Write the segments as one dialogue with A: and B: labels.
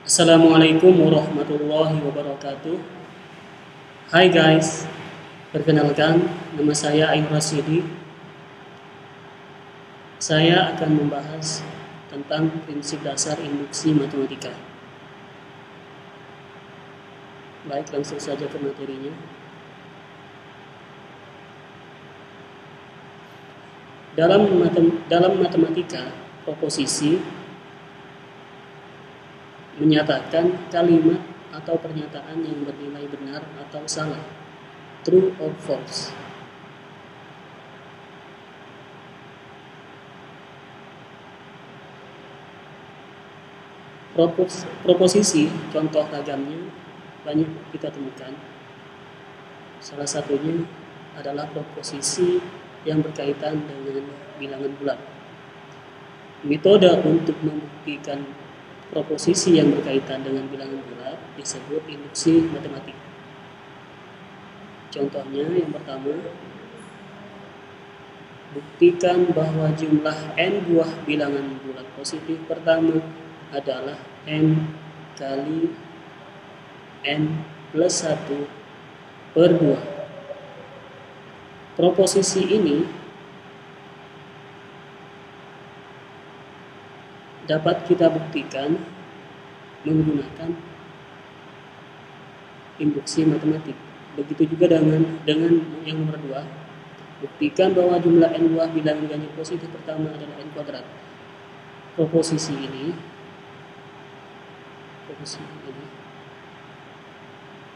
A: Assalamualaikum warahmatullahi wabarakatuh. Hai guys, perkenalkan nama saya Ayu Rasidi. Saya akan membahas tentang prinsip dasar induksi matematika. Baik, langsung saja ke materinya. Dalam matematika, proposisi menyatakan kalimat atau pernyataan yang bernilai benar atau salah, true or false. Proposisi contoh ragamnya banyak kita temukan. Salah satunya adalah proposisi yang berkaitan dengan bilangan bulat. Metode untuk membuktikan proposisi yang berkaitan dengan bilangan bulat disebut induksi matematik. Contohnya yang pertama, buktikan bahwa jumlah n buah bilangan bulat positif pertama adalah n kali n plus 1 per 2. Proposisi ini dapat kita buktikan menggunakan induksi matematik. Begitu juga dengan yang nomor 2, buktikan bahwa jumlah n buah bilangan ganjil positif pertama adalah n kuadrat. Proposisi ini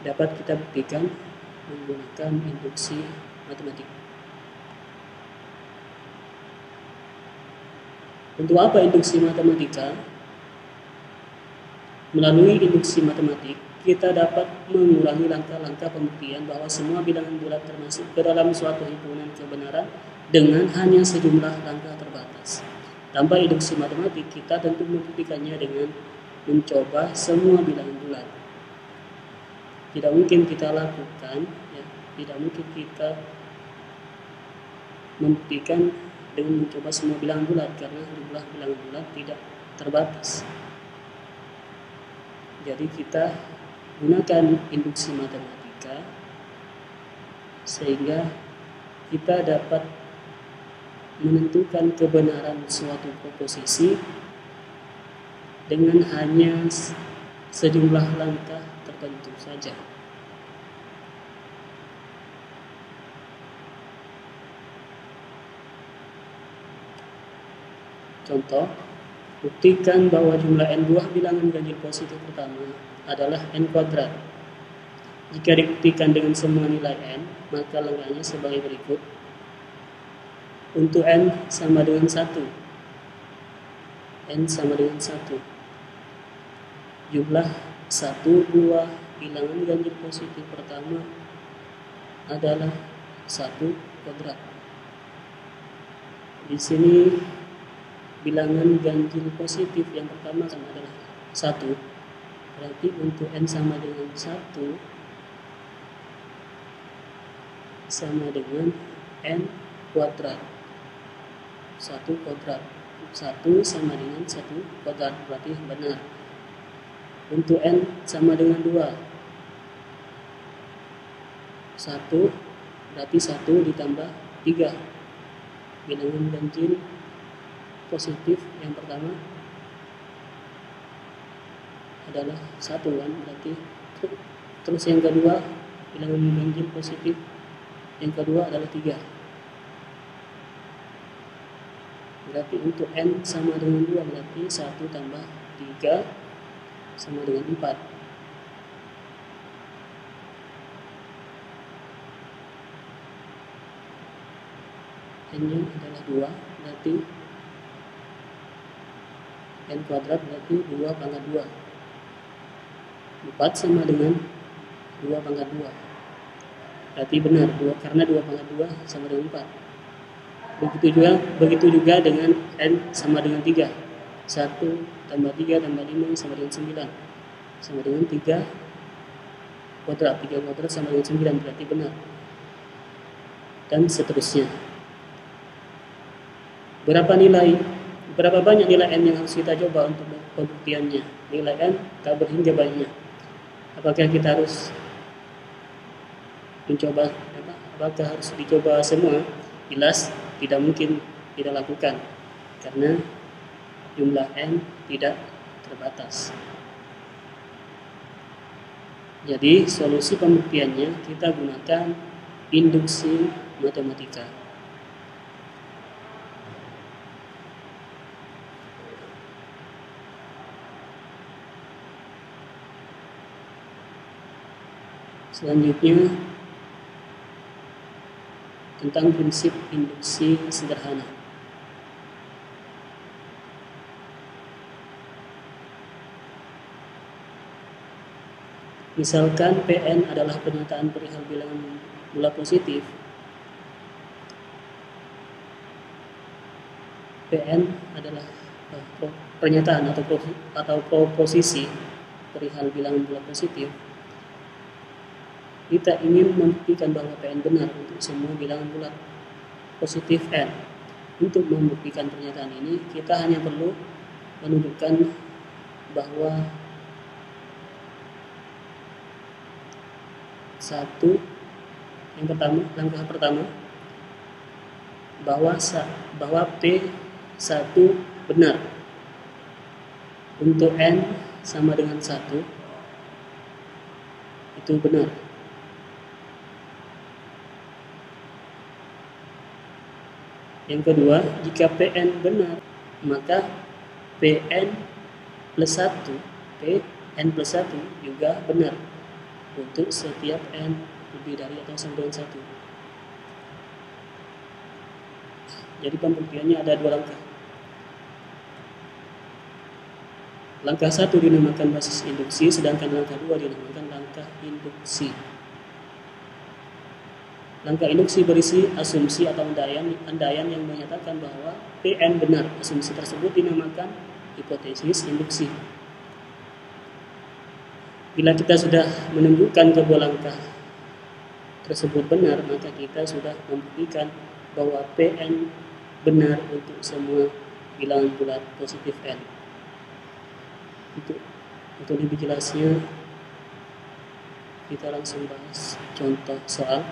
A: dapat kita buktikan menggunakan induksi matematik. Untuk apa induksi matematika? Melalui induksi matematik, kita dapat mengulangi langkah-langkah pembuktian bahwa semua bilangan bulat termasuk ke dalam suatu himpunan kebenaran dengan hanya sejumlah langkah terbatas. Tanpa induksi matematik, kita tentu membuktikannya dengan mencoba semua bilangan bulat. Tidak mungkin kita lakukan, tidak mungkin kita membuktikan dengan mencoba semua bilangan bulat karena jumlah bilangan bulat tidak terbatas. Jadi kita gunakan induksi matematika sehingga kita dapat menentukan kebenaran suatu proposisi dengan hanya sejumlah langkah tertentu saja. Contoh, buktikan bahwa jumlah n buah bilangan ganjil positif pertama adalah n kuadrat. Jika dibuktikan dengan semua nilai n, maka langkahnya sebagai berikut. Untuk n sama dengan 1, n sama dengan 1, jumlah 1 buah bilangan ganjil positif pertama adalah 1 kuadrat. Di sini bilangan ganjil positif yang pertama kan adalah 1. Berarti untuk n sama dengan 1 sama dengan n kuadrat. 1 kuadrat. 1 sama dengan 1 kuadrat, berarti benar. Untuk n sama dengan 2. 1 berarti 1 ditambah 3. Bilangan ganjil positif yang pertama adalah 1 kan, berarti terus yang kedua bilangan ganjil positif yang kedua adalah 3. Berarti untuk n sama dengan 2, berarti 1 tambah 3 sama dengan 4. N-nya adalah 2, berarti n kuadrat berarti 2 pangkat 2. 4 sama dengan 2 pangkat 2. Berarti benar, karena 2 pangkat 2 sama dengan 4. Begitu juga dengan n sama dengan 3. 1 tambah 3 tambah 5 sama dengan 9. Sama dengan 3 kuadrat. 3 kuadrat sama dengan 9, berarti benar. Dan seterusnya. Berapa nilai Berapa banyak nilai N yang harus kita coba untuk pembuktiannya? Nilai N tak berhingga banyak. Apakah kita harus mencoba, apakah harus dicoba semua? Jelas tidak mungkin kita lakukan, karena jumlah N tidak terbatas. Jadi solusi pembuktiannya kita gunakan induksi matematika. Selanjutnya tentang prinsip induksi sederhana. Misalkan Pn adalah pernyataan perihal bilangan bulat positif. Pn adalah pernyataan atau proposisi perihal bilangan bulat positif. Kita ingin membuktikan bahwa Pn benar untuk semua bilangan bulat positif N. Untuk membuktikan pernyataan ini, kita hanya perlu menunjukkan bahwa langkah pertama bahwa P1 benar untuk N sama dengan 1, itu benar. Yang kedua, jika Pn benar, maka Pn plus 1 juga benar untuk setiap N lebih dari atau sama dengan 1. Jadi pembuktiannya ada 2 langkah. Langkah 1 dinamakan basis induksi, sedangkan langkah 2 dinamakan langkah induksi. Langkah induksi berisi asumsi atau andaian yang menyatakan bahwa Pn benar. Asumsi tersebut dinamakan hipotesis induksi. Bila kita sudah menunjukkan kedua langkah tersebut benar, maka kita sudah membuktikan bahwa Pn benar untuk semua bilangan bulat positif N. Untuk lebih jelasnya, kita langsung bahas contoh soal.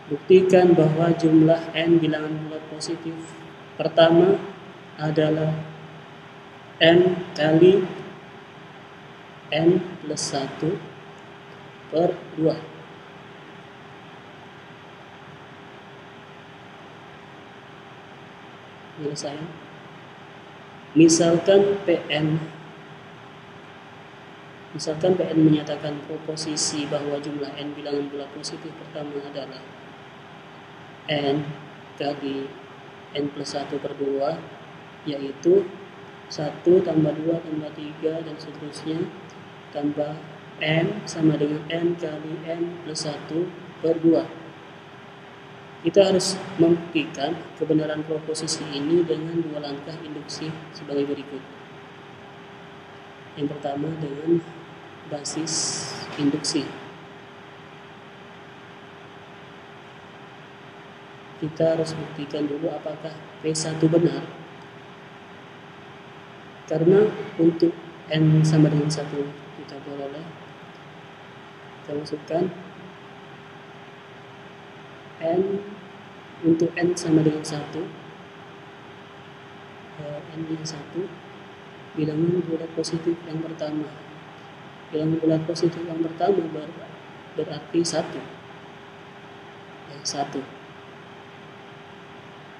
A: Buktikan bahwa jumlah N bilangan bulat positif pertama adalah N kali N plus 1 per 2. Penyelesaian. Misalkan Pn menyatakan proposisi bahwa jumlah N bilangan bulat positif pertama adalah N kali N plus 1 per 2, yaitu 1 tambah 2 tambah 3 dan seterusnya, tambah N sama dengan N kali N plus 1 per 2. Kita harus membuktikan kebenaran proposisi ini dengan 2 langkah induksi sebagai berikut. Yang pertama dengan basis induksi. Kita harus buktikan dulu apakah P1 benar. Karena untuk N sama dengan 1 kita peroleh, kita masukkan N untuk N sama dengan 1, N dengan 1 bilangan bulat positif yang pertama. Bilangan bulat positif yang pertama berarti 1.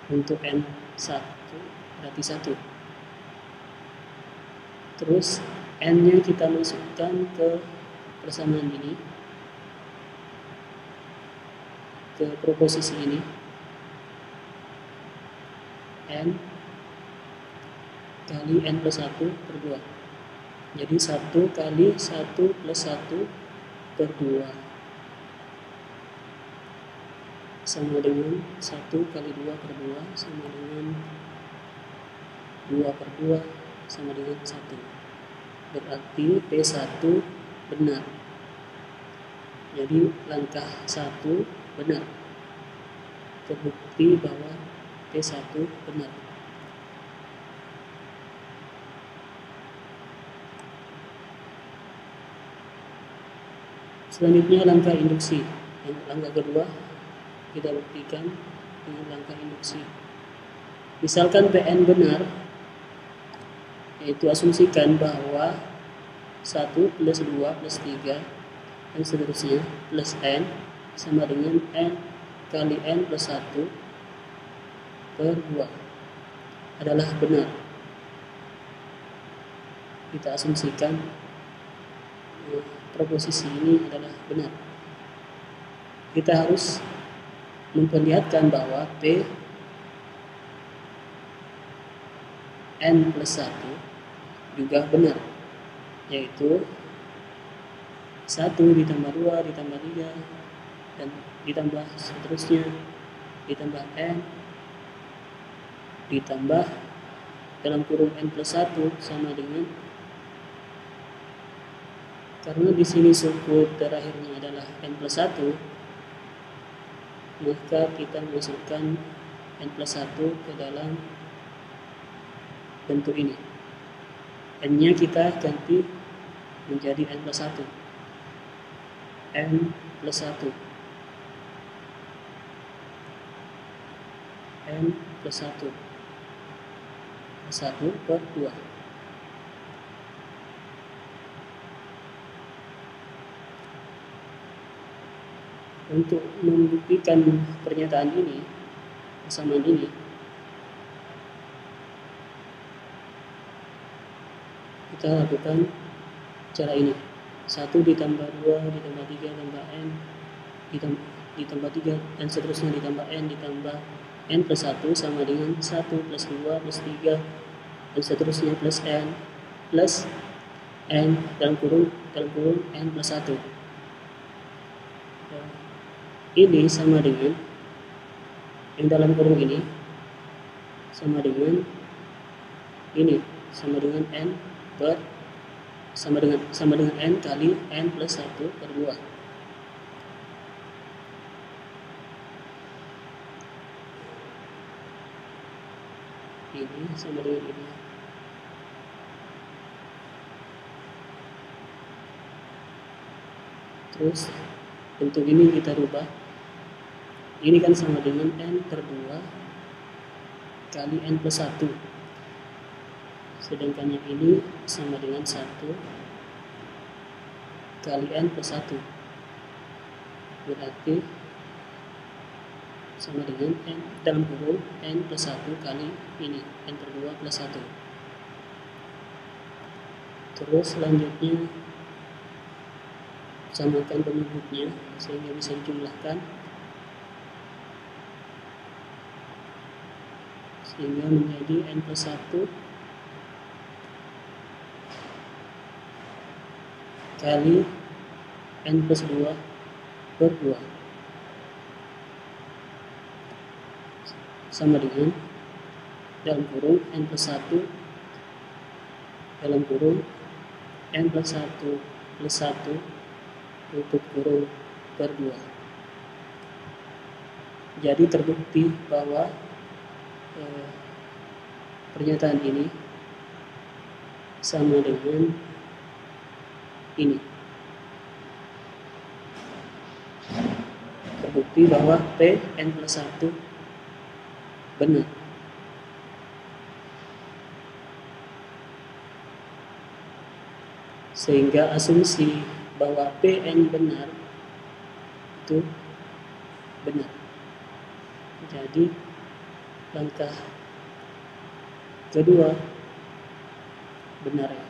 A: Untuk N1 berarti 1. Terus N-nya kita masukkan ke persamaan ini, ke proposisi ini. N kali N plus 1 per 2. Jadi 1 kali 1 plus 1 per 2 sama dengan 1 kali 2 per 2 sama dengan 2 per 2 sama dengan 1. Berarti P1 benar. Jadi langkah 1 benar. Terbukti bahwa P1 benar. Selanjutnya langkah induksi. Langkah kedua kita buktikan dengan langkah induksi. Misalkan Pn benar, yaitu asumsikan bahwa 1 plus 2 plus 3 dan seterusnya plus n sama dengan n kali n plus 1 per 2 adalah benar. Kita asumsikan proposisi ini adalah benar. Kita harus memperlihatkan bahwa P n plus 1 juga benar, yaitu 1 ditambah 2 ditambah 3 dan ditambah seterusnya ditambah n ditambah dalam kurung n plus 1 sama dengan, karena di sini suku terakhirnya adalah n plus 1, maka kita masukkan n plus 1 ke dalam bentuk ini. N-nya kita ganti menjadi n plus 1. N plus 1. N plus 1. 1 per 2. Untuk membuktikan pernyataan ini, persamaan ini, kita lakukan cara ini. 1 ditambah 2 ditambah 3 tambah n ditambah 3 dan seterusnya ditambah n ditambah n plus 1 sama dengan 1 plus 2 plus 3 dan seterusnya plus n dalam kurung n plus 1. Ini sama dengan yang dalam kurung ini sama dengan ini, sama dengan n per sama dengan n kali n plus 1 per 2. Ini sama dengan ini. Terus bentuk ini kita rubah. Ini kan sama dengan n per 2 kali n plus 1. Sedangkan yang ini sama dengan 1 kali n plus 1. Berarti sama dengan n dalam kurung n plus 1 kali ini, n per 2 plus 1. Terus selanjutnya samakan penyebutnya sehingga bisa dijumlahkan, sehingga menjadi n plus 1 kali n plus 2 per 2 sama dengan dalam kurung n plus 1 dalam kurung n plus 1 plus 1 tutup kurung per 2. Jadi terbukti bahwa pernyataan ini sama dengan ini. Terbukti bahwa P n plus 1 benar. Sehingga asumsi bahwa Pn benar itu benar. Jadi langkah kedua benar ya.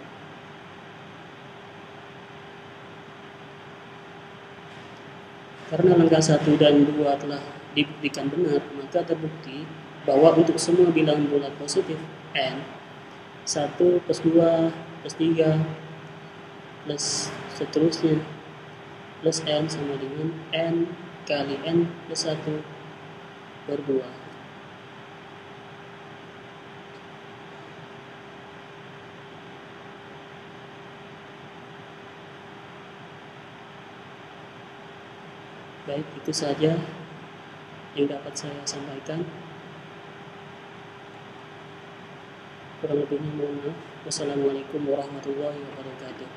A: Karena langkah 1 dan 2 telah dibuktikan benar, maka terbukti bahwa untuk semua bilangan bulat positif n, 1 plus 2 plus 3 plus seterusnya plus n sama dengan n kali n plus 1 per 2. Baik, itu saja yang dapat saya sampaikan. Kurang lebihnya mohon maaf. Wassalamualaikum warahmatullahi wabarakatuh.